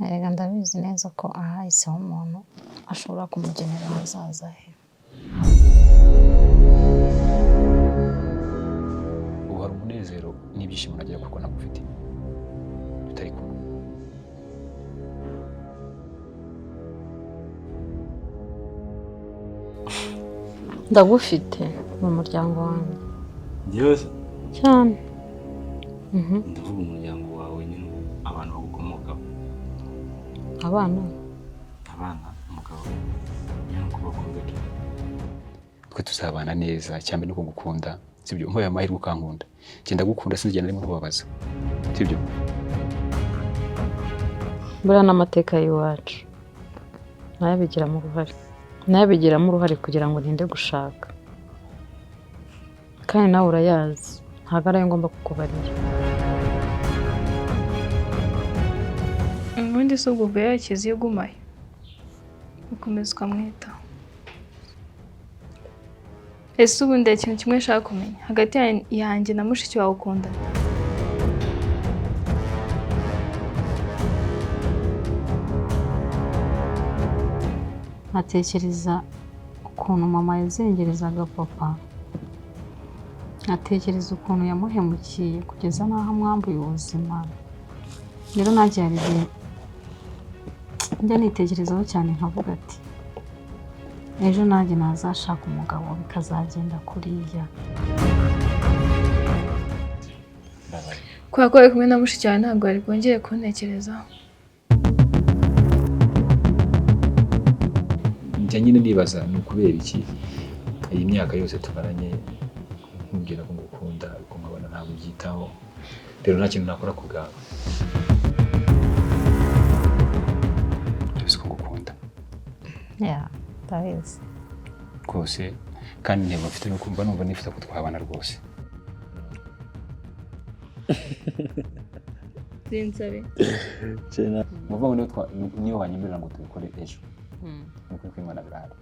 erega ndabizi neza ko ahahiseho umuntu ashobora kumugenera ahazaza he. ubu hari umunezero n'ibyishimo nagira kuko nagufite tutari kumwe. Ndagufite mu muryango wanjye byose cyane. ndavuga umuryango wawe nyine abantu bagukomokaho. Abana umugabo nyine uko bakunda Twe tuzabana neza cyane no kugukunda sibyo mpoye amahirwe ukankunda genda gukunda sinzigenda rimwe nkubabaza sibyo. buriya n'amateka y'iwacu nayabigiramo uruhare kugira ngo ninde gushaka, kandi nawe urayazi ntabwo ari ayo ngomba kukubarira. ubundi si ubwo yakize iyo ugumaye ukomeza ukamwitaho. ese ubundi hari ikintu kimwe nshaka kumenya hagati yanjye na mushiki wawe ukundana? Nkatekereza ukuntu mama yazengerezaga papa, nkatekereza ukuntu yamuhemukiye kugeza n'aho amwambuye ubuzima. Rero nanjye hari igihe njya nitekerezaho cyane nkavuga ati ejo nanjye nazashaka umugabo bikazagenda kuriya. kubera ko ari kumwe na mushiki wawe ntabwo ari bwongere kuntekerezaho. njya nyine nibaza ni ukubera iki iyi myaka yose tumaranye nkubwira ko ngukunda ariko nkabona ntabwo ubyitaho. rero nta kintu nakora ku bwawe. Tuzi ko ngukunda ndabizi rwose kandi intego mfite no kumva numva nifuza ko twabana rwose. sinsabe muvuga ngo niyo wanyemerera ngo tubikore ejo. Nuko kwimana birahari.